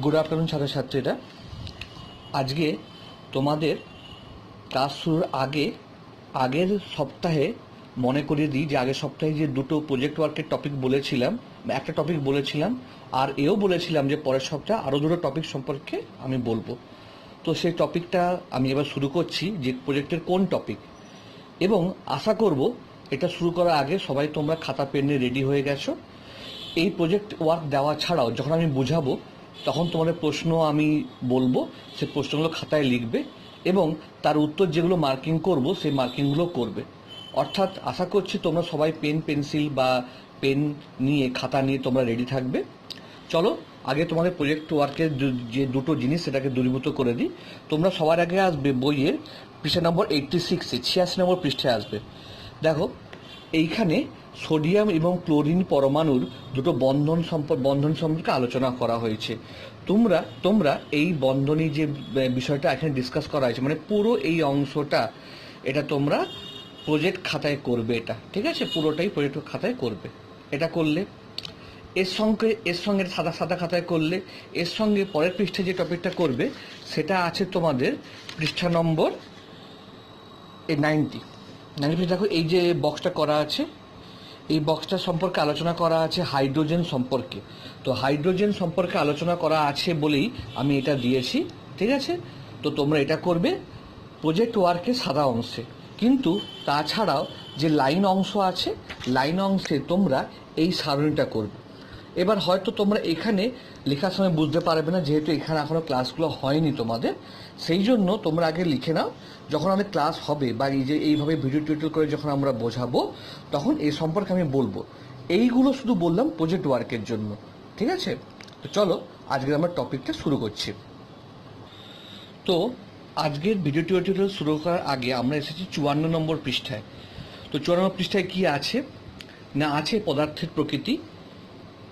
Good afternoon ছাত্রছাত্রীরা। আজকে তোমাদের ক্লাস শুরুর আগের সপ্তাহে মনে করিয়ে দিই যে আগের সপ্তাহে যে দুটো প্রজেক্ট ওয়ার্কের টপিক বলেছিলাম, একটা টপিক বলেছিলাম, আর এও বলেছিলাম যে পরের সপ্তাহে আরও দুটো টপিক সম্পর্কে আমি বলবো। তো সেই টপিকটা আমি এবার শুরু করছি যে প্রজেক্টের কোন টপিক, এবং আশা করব এটা শুরু করার আগে সবাই তোমরা খাতা পেন নিয়ে রেডি হয়ে গেছো। এই প্রজেক্ট ওয়ার্ক দেওয়া ছাড়াও যখন আমি বোঝাবো তখন তোমাদের প্রশ্ন আমি বলবো, সেই প্রশ্নগুলো খাতায় লিখবে এবং তার উত্তর যেগুলো মার্কিং করব সেই মার্কিংগুলো করবে। অর্থাৎ আশা করছি তোমরা সবাই পেন পেন্সিল বা পেন নিয়ে খাতা নিয়ে তোমরা রেডি থাকবে। চলো আগে তোমাদের প্রজেক্ট ওয়ার্কের যে দুটো জিনিস সেটাকে দূরীভূত করে দিই। তোমরা সবার আগে আসবে বইয়ের পৃষ্ঠা নম্বর 86-এ, 86 নম্বর পৃষ্ঠায় আসবে। দেখো এইখানে সোডিয়াম এবং ক্লোরিন পরমাণুর দুটো বন্ধন সম্পর্কে আলোচনা করা হয়েছে। তোমরা এই বন্ধনী যে বিষয়টা এখানে ডিসকাস করা হয়েছে, মানে পুরো এই অংশটা এটা তোমরা প্রজেক্ট খাতায় করবে। এটা ঠিক আছে, পুরোটাই প্রজেক্ট খাতায় করবে। এটা করলে এর সঙ্গে সাদা খাতায় করলে এর সঙ্গে পরের পৃষ্ঠায় যে টপিকটা করবে সেটা আছে তোমাদের পৃষ্ঠা নম্বর 90। দেখো এই যে বক্সটা করা আছে, এই বক্সটা সম্পর্কে আলোচনা করা আছে হাইড্রোজেন সম্পর্কে। তো হাইড্রোজেন সম্পর্কে আলোচনা করা আছে বলেই আমি এটা দিয়েছি, ঠিক আছে। তো তোমরা এটা করবে প্রজেক্ট ওয়ার্কের সাদা অংশে, কিন্তু তাছাড়াও যে লাইন অংশ আছে লাইন অংশে তোমরা এই সারণীটা করবে। এবার হয়তো তোমরা এখানে লেখার সময় বুঝতে পারবে না, যেহেতু এখানে এখনো ক্লাসগুলো হয়নি তোমাদের, সেই জন্য তোমরা আগে লিখে নাও। যখন আমাদের ক্লাস হবে বা এই যে এইভাবে ভিডিও টিউটোরিয়াল করে যখন আমরা বোঝাবো তখন এই সম্পর্কে আমি বলবো। এইগুলো শুধু বললাম প্রজেক্ট ওয়ার্কের জন্য, ঠিক আছে। তো চলো আজকে আমরা টপিকটা শুরু করছি। তো আজকের ভিডিও টিউটোরিয়াল শুরু করার আগে আমরা এসেছি 54 নম্বর পৃষ্ঠায়। তো 54 নম্বর পৃষ্ঠায় কি আছে না, আছে পদার্থের প্রকৃতি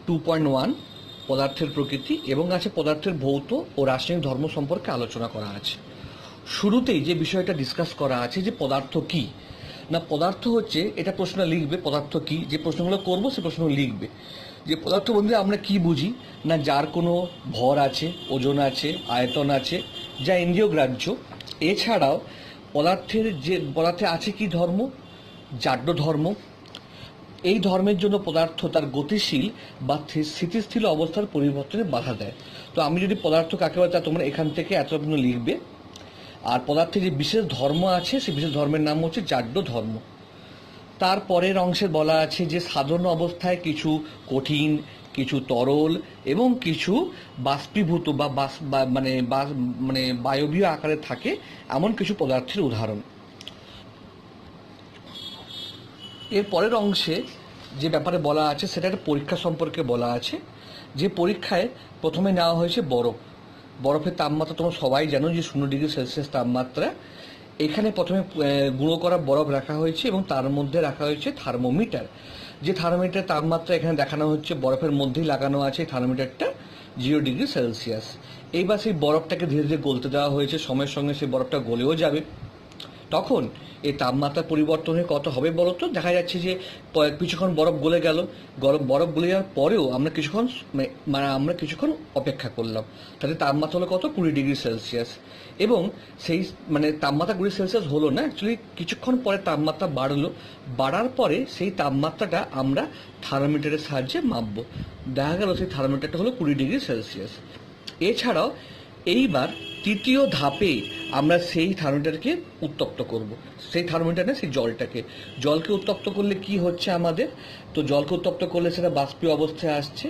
2.1, পদার্থের প্রকৃতি, এবং আছে পদার্থের ভৌত ও রাসায়নিক ধর্ম সম্পর্কে আলোচনা করা আছে। শুরুতেই যে বিষয়টা ডিসকাস করা আছে যে পদার্থ কি না, পদার্থ হচ্ছে, এটা প্রশ্ন লিখবে পদার্থ কি, যে প্রশ্নগুলো করবো সে প্রশ্নগুলো লিখবে। যে পদার্থ বলতে আমরা কি বুঝি না, যার কোনো ভর আছে, ওজন আছে, আয়তন আছে, যা ইন্দ্রিয়গ্রাহ্য। এছাড়াও পদার্থে আছে কি ধর্ম, জাড্য ধর্ম। এই ধর্মের জন্য পদার্থ তার গতিশীল বা স্থিতিশীল অবস্থার পরিবর্তনে বাধা দেয়। তো আমি যদি পদার্থ কাকে বলে তা তোমরা এখান থেকে এতগুলো লিখবে। আর পদার্থের যে বিশেষ ধর্ম আছে সেই বিশেষ ধর্মের নাম হচ্ছে জাড্য ধর্ম। তার পরের অংশে বলা আছে যে সাধারণ অবস্থায় কিছু কঠিন, কিছু তরল এবং কিছু বাষ্পীভূত বা মানে বায়বীয় আকারে থাকে এমন কিছু পদার্থের উদাহরণ। এর পরের অংশে যে ব্যাপারে বলা আছে সেটা একটা পরীক্ষা সম্পর্কে বলা আছে, যে পরীক্ষায় প্রথমে নেওয়া হয়েছে বরফের তাপমাত্রা। তোমরা সবাই জানো যে 0°C তাপমাত্রা। এখানে প্রথমে গুঁড়ো করা বরফ রাখা হয়েছে এবং তার মধ্যে রাখা হয়েছে থার্মোমিটার। যে থার্মোমিটার তাপমাত্রা এখানে দেখানো হচ্ছে, বরফের মধ্যেই লাগানো আছে এই থার্মোমিটারটা 0°C। এইবার সেই বরফটাকে ধীরে ধীরে গলতে দেওয়া হয়েছে, সময়ের সঙ্গে সেই বরফটা গলেও যাবে। তখন এই তাপমাত্রা পরিবর্তনে কত হবে বলো তো? দেখা যাচ্ছে যে কিছুক্ষণ বরফ গলে গেল, বরফ গলে যাওয়ার পরেও আমরা কিছুক্ষণ অপেক্ষা করলাম, তাহলে তাপমাত্রা হলো কত, 20°C। এবং সেই তাপমাত্রা 20°C হলো না, অ্যাকচুয়ালি কিছুক্ষণ পরে তাপমাত্রা বাড়ার পরে সেই তাপমাত্রাটা আমরা থার্মোমিটারের সাহায্যে মাপবো। দেখা গেল সেই থার্মোমিটারটা হলো 20°C। এছাড়াও এইবার তৃতীয় ধাপে আমরা সেই থার্মোমিটারকে উত্তপ্ত করব। সেই থার্মোমিটার না, সেই জলকে উত্তপ্ত করলে কি হচ্ছে আমাদের, তো জলকে উত্তপ্ত করলে সেটা বাষ্পীয় অবস্থায় আসছে।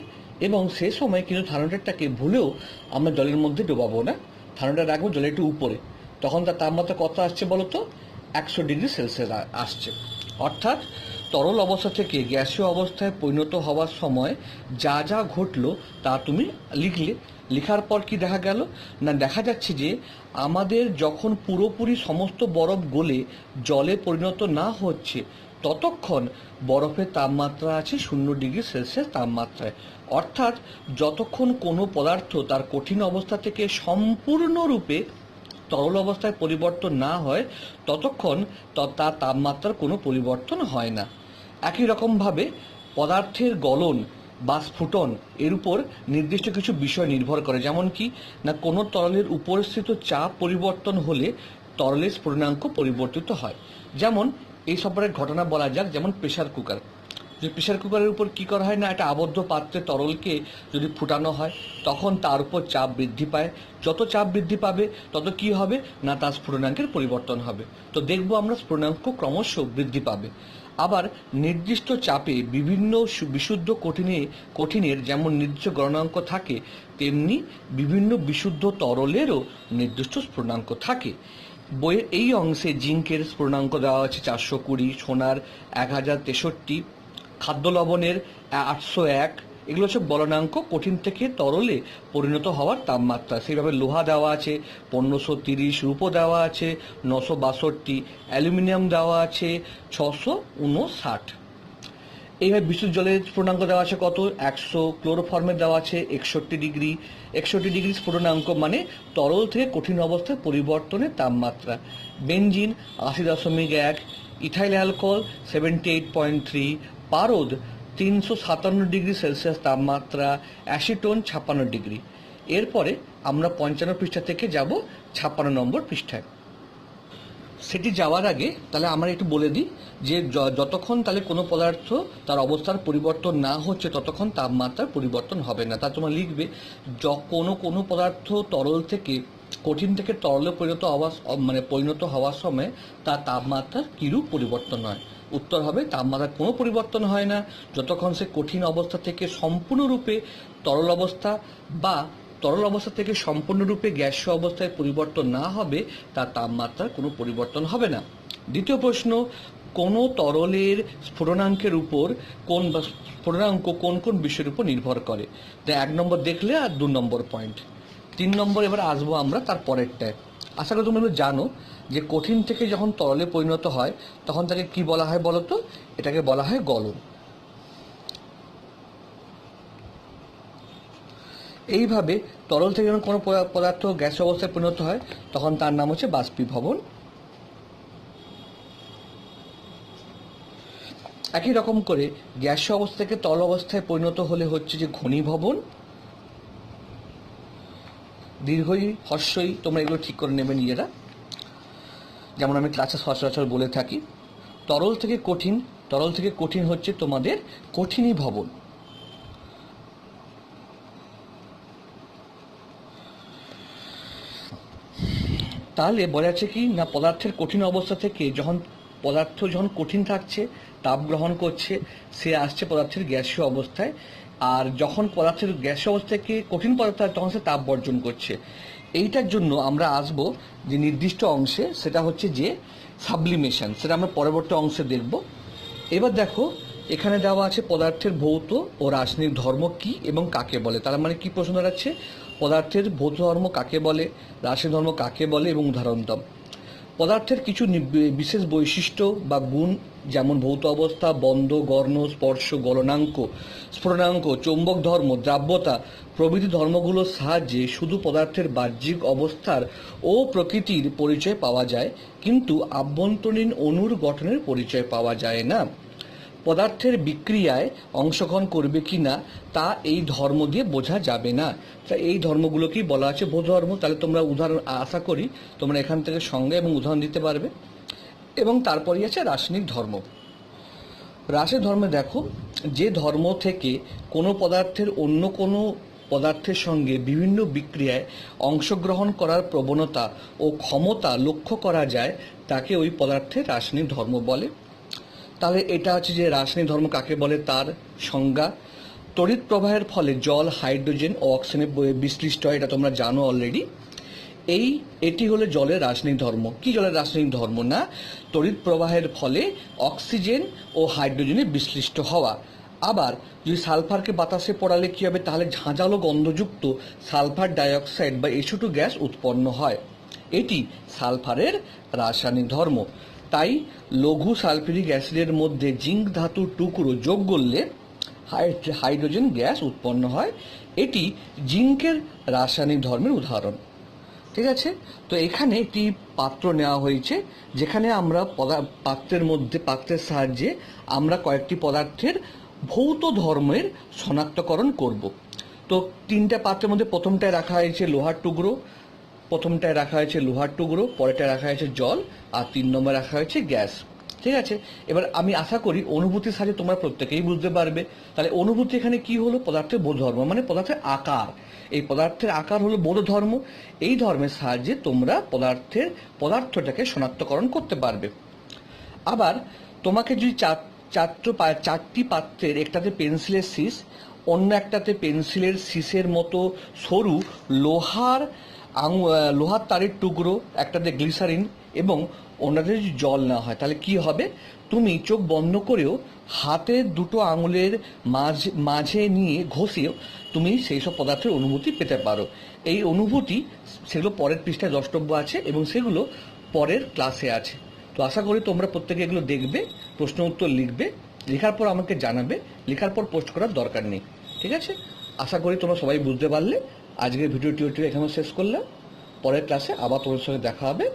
এবং সে সময় কিন্তু থার্মোমিটারটাকে ভুলেও আমরা জলের মধ্যে ডোবাবো না, থার্মোমিটার রাখবো জলের একটু উপরে। তখন তার তাপমাত্রা কত আসছে বলো তো, 100°C আসছে। অর্থাৎ তরল অবস্থা থেকে গ্যাসীয় অবস্থায় পরিণত হওয়ার সময় যা যা ঘটলো তা তুমি লিখলে। লেখার পর কি দেখা গেল না, দেখা যাচ্ছে যে আমাদের যখন পুরোপুরি সমস্ত বরফ গলে জলে পরিণত না হচ্ছে ততক্ষণ বরফের তাপমাত্রা আছে 0°C তাপমাত্রায়। অর্থাৎ যতক্ষণ কোনো পদার্থ তার কঠিন অবস্থা থেকে সম্পূর্ণরূপে তরল অবস্থায় পরিবর্তন না হয় ততক্ষণ তার তাপমাত্রার কোনো পরিবর্তন হয় না। একই রকমভাবে পদার্থের গলন বা স্ফুটন এর উপর নির্দিষ্ট কিছু বিষয় নির্ভর করে, যেমন কি না কোনো তরলের উপরস্থিত চাপ পরিবর্তন হলে তরলের স্ফুটনাঙ্ক পরিবর্তিত হয়। যেমন এই সম্পর্কে ঘটনা বলা যাক, যেমন প্রেশার কুকার। যে প্রেশার কুকারের উপর কি করা হয় না, একটা আবদ্ধ পাত্রে তরলকে যদি ফুটানো হয় তখন তার উপর চাপ বৃদ্ধি পায়। যত চাপ বৃদ্ধি পাবে তত কি হবে না, তার স্ফুটনাঙ্কের পরিবর্তন হবে। তো দেখবো আমরা স্ফুটনাঙ্ক ক্রমশ বৃদ্ধি পাবে। আবার নির্দিষ্ট চাপে বিভিন্ন বিশুদ্ধ কঠিনের যেমন নির্দিষ্ট গণনাঙ্ক থাকে, তেমনি বিভিন্ন বিশুদ্ধ তরলেরও নির্দিষ্ট স্ফুটনাঙ্ক থাকে। বইয়ের এই অংশে জিঙ্কের স্ফুটনাঙ্ক দেওয়া আছে 420, সোনার 1063, খাদ্য লবণের 801। এগুলো সব গলনাঙ্ক, কঠিন থেকে তরলে পরিণত হওয়ার তাপমাত্রা। সেইভাবে লোহা দেওয়া আছে 1530, রূপো দেওয়া আছে 962, অ্যালুমিনিয়াম দেওয়া আছে 659। এইভাবে বিশুদ্ধ জলের স্ফুটনাঙ্ক দেওয়া আছে কত, 100। ক্লোরোফর্মের দেওয়া আছে 61 ডিগ্রি। 61 ডিগ্রি স্ফুটনাঙ্ক মানে তরল থেকে কঠিন অবস্থায় পরিবর্তনের তাপমাত্রা। বেনজিন 80.1, ইথাইল অ্যালকোহল 78.3, পারদ 357 ডিগ্রি সেলসিয়াস তাপমাত্রা, অ্যাসিটোন 56 ডিগ্রি। এরপরে আমরা 55 পৃষ্ঠা থেকে যাব 56 নম্বর পৃষ্ঠায়। সেটি যাওয়ার আগে তাহলে আমরা একটু বলে দিই যে যতক্ষণ তাহলে কোনো পদার্থ তার অবস্থার পরিবর্তন না হচ্ছে ততক্ষণ তাপমাত্রার পরিবর্তন হবে না। তা তোমরা লিখবে কোনো পদার্থ তরল থেকে কঠিন থেকে তরলে পরিণত হওয়ার সময় তার তাপমাত্রার কিরূপ পরিবর্তন হয়। উত্তর হবে তাপমাত্রার কোনো পরিবর্তন হয় না যতক্ষণ সে কঠিন অবস্থা থেকে সম্পূর্ণরূপে তরল অবস্থা বা তরল অবস্থা থেকে সম্পূর্ণরূপে গ্যাসীয় অবস্থায় পরিবর্তন না হবে তার তাপমাত্রার কোনো পরিবর্তন হবে না। দ্বিতীয় প্রশ্ন, কোন তরলের স্ফুটনাঙ্কের উপর স্ফুটনাঙ্ক কোন কোন বিষয়ের উপর নির্ভর করে। তাই 1 নম্বর দেখলে আর 2 নম্বর পয়েন্ট। 3 নম্বর এবার আসবো আমরা তার পরেরটায়। আশা করি তোমরা জানো যে কঠিন থেকে যখন তরলে পরিণত হয় তখন তাকে কি বলা হয় বলো তো, এটাকে বলা হয় গলন। এইভাবে তরল থেকে যখন কোনো পদার্থ গ্যাস অবস্থায় পরিণত হয় তখন তার নাম হচ্ছে বাষ্পীভবন। একই রকম করে গ্যাসীয় অবস্থা থেকে তরল অবস্থায় পরিণত হলে হচ্ছে যে ঘনীভবন। দীর্ঘই হর্ষই তোমরা এগুলো ঠিক করে নেবে নিজেরা, যেমন আমি ক্লাসে সচরাচর বলে থাকি। তরল থেকে কঠিন হচ্ছে তোমাদের কঠিনীভবন। তাহলে বলা যাচ্ছে কি না, পদার্থের কঠিন অবস্থা থেকে পদার্থ যখন কঠিন থাকছে তাপ গ্রহণ করছে, সে আসছে পদার্থের গ্যাসীয় অবস্থায়। আর যখন পদার্থের গ্যাসীয় অবস্থা থেকে কঠিন পদার্থ তখন সে তাপ বর্জন করছে। এইটার জন্য আমরা আসব যে নির্দিষ্ট অংশে, সেটা হচ্ছে যে সাবলিমেশন। সেটা আমরা পরবর্তী অংশে দেখব। এবার দেখো এখানে দেওয়া আছে পদার্থের ভৌত ও রাসায়নিক ধর্ম কি এবং কাকে বলে। তার মানে কি প্রশ্ন দাঁড়াচ্ছে, পদার্থের ভৌত ধর্ম কাকে বলে, রাসায়নিক ধর্ম কাকে বলে এবং উদাহরণ দাও। পদার্থের কিছু বিশেষ বৈশিষ্ট্য বা গুণ, যেমন ভৌত অবস্থা, বন্ধ, গর্ণ, স্পর্শ, গলনাঙ্ক, স্ফুটনাঙ্ক, চৌম্বক ধর্ম, দ্রাব্যতা প্রভৃতি ধর্মগুলোর সাহায্যে শুধু পদার্থের বাহ্যিক অবস্থার ও প্রকৃতির পরিচয় পাওয়া যায়, কিন্তু আভ্যন্তরীণ অণুর গঠনের পরিচয় পাওয়া যায় না। পদার্থের বিক্রিয়ায় অংশগ্রহণ করবে কি না তা এই ধর্ম দিয়ে বোঝা যাবে না। তা এই ধর্মগুলোকেই বলা আছে ভৌত ধর্ম। তাহলে তোমরা উদাহরণ, আশা করি তোমরা এখান থেকে সংজ্ঞা এবং উদাহরণ দিতে পারবে। এবং তারপরেই আছে রাসায়নিক ধর্ম। রাসায়নিক ধর্মে দেখো, যে ধর্ম থেকে কোনো পদার্থের অন্য কোনো পদার্থের সঙ্গে বিভিন্ন বিক্রিয়ায় অংশগ্রহণ করার প্রবণতা ও ক্ষমতা লক্ষ্য করা যায় তাকে ওই পদার্থের রাসায়নিক ধর্ম বলে। তাহলে এটা হচ্ছে যে রাসায়নিক ধর্ম কাকে বলে তার সংজ্ঞা। তড়িৎ প্রবাহের ফলে জল, হাইড্রোজেন ও অক্সিজেনে বিশ্লিষ্ট হয়, এটা তোমরা জানো অলরেডি। এটি হলো জলের রাসায়নিক ধর্ম। কি জলের রাসায়নিক ধর্ম না, তড়িৎ প্রবাহের ফলে অক্সিজেন ও হাইড্রোজেনে বিশ্লিষ্ট হওয়া। আবার যদি সালফারকে বাতাসে পড়ালে কি হবে, তাহলে ঝাঁঝালো গন্ধযুক্ত সালফার ডাইঅক্সাইড বা SO2 গ্যাস উৎপন্ন হয়। এটি সালফারের রাসায়নিক ধর্ম। তাই লঘু সালফিউরিক অ্যাসিডের মধ্যে জিঙ্ক ধাতুর টুকরো যোগ করলে হাইড্রোজেন গ্যাস উৎপন্ন হয়। এটি জিঙ্কের রাসায়নিক ধর্মের উদাহরণ। ঠিক আছে, তো এখানে একটি পাত্র নেওয়া হয়েছে যেখানে আমরা পাত্রের সাহায্যে আমরা কয়েকটি পদার্থের ভৌত ধর্মের শনাক্তকরণ করব। তো তিনটা পাত্রের মধ্যে প্রথমটায় রাখা হয়েছে লোহার টুকরো, প্রথমটায় রাখা হয়েছে লোহার টুকরো, পরেরটায় রাখা হয়েছে জল, আর 3 নম্বরে রাখা হয়েছে গ্যাস। ঠিক আছে, এবার আমি আশা করি অনুভূতির সাথে তোমরা প্রত্যেকেই বুঝতে পারবে। তাহলে অনুভূতি এখানে কি হলো? পদার্থের বোধ ধর্ম, মানে পদার্থের আকার। এই পদার্থের আকার হলো বোধ ধর্ম। এই ধর্মের সাহায্যে তোমরা পদার্থটাকে শনাক্তকরণ করতে পারবে। আবার তোমাকে যদি চারটি পাত্রের একটাতে পেন্সিলের শীষ, অন্য একটাতে পেন্সিলের শীষের মতো সরু লোহার তারের টুকরো, একটাতে গ্লিসারিন এবং অন্যটাতে যদি জল না হয়, তাহলে কি হবে? তুমি চোখ বন্ধ করেও হাতের দুটো আঙুলের মাঝে নিয়ে ঘষেও তুমি সেই সব পদার্থের অনুভূতি পেতে পারো। এই অনুভূতি সেগুলো পরের পৃষ্ঠায় দ্রষ্টব্য আছে এবং সেগুলো পরের ক্লাসে আছে। তো আশা করি তোমরা প্রত্যেকে এগুলো দেখবে, প্রশ্ন উত্তর লিখবে, লেখার পর আমাকে জানাবে, লেখার পর পোস্ট করার দরকার নেই। ঠিক আছে, আশা করি তোমরা সবাই বুঝতে পারলে। আজকের ভিডিওটি এখানে শেষ করলাম। পরের ক্লাসে আবার তোমাদের সঙ্গে দেখা হবে।